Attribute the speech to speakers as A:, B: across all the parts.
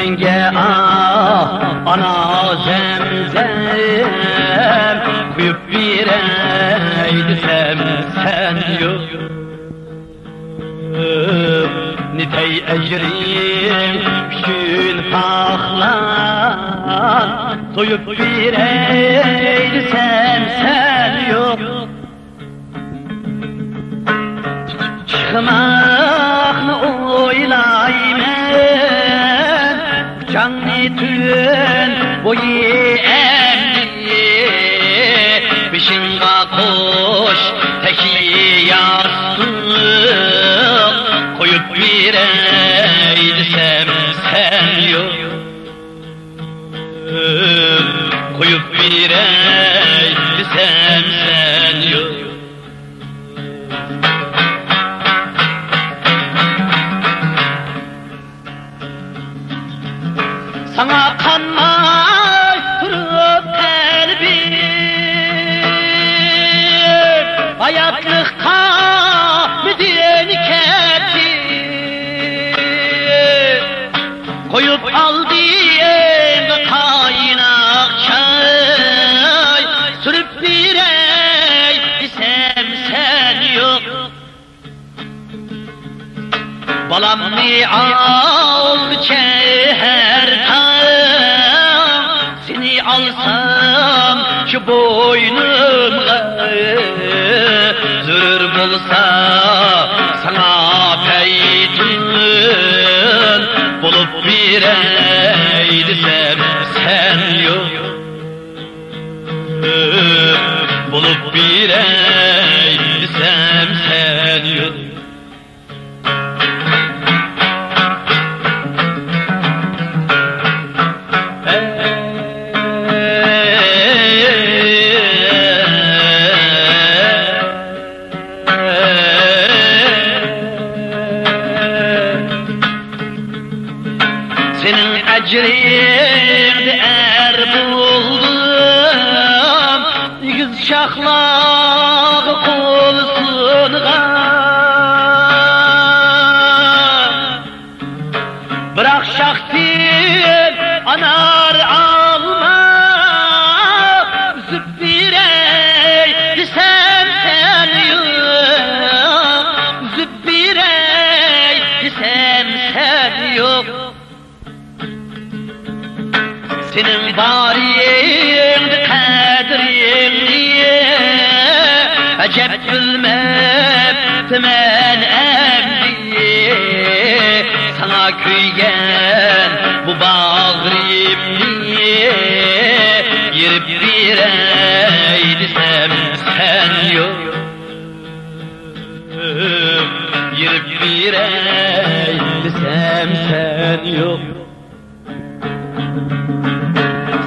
A: Menge ana zemzem kuyup bireydisem sen yok. Nitey ecrin püşün paklan soyup bireydisem sen yok. Çıkmakını oylaymen canlı tün boyu emdi peşimde koş teki yastık koyup bireydisem sen yok. Koyup bireydisem sen yok. Sana kanmay durup kalbim hayatlıkta müdeni ketti koyup aldığım kaynak çay sürüp bireysem sen yok. Balam mi aldı çeher seni alsam şu boynumga zürür bulsa sana peytün bulup bireydisem sen yok. Bulup bireydisem sen yok. Senin ecrini er buldum yüz şahlağı kulsunğa bırak şahsın anar alma zübbireydisem sen yok. Zübbireydisem sen yok. Senin bariyindi kadrindi acep bilmeptimen emdi sana kuygen bu bağrımdi girip bireydisem sen yok. Girip bireydisem sen yok.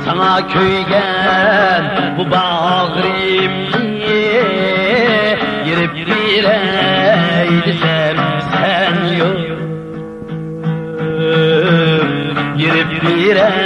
A: Sana köygen bu bağrımdi girip bireydisem sen yok. Girip bireydisem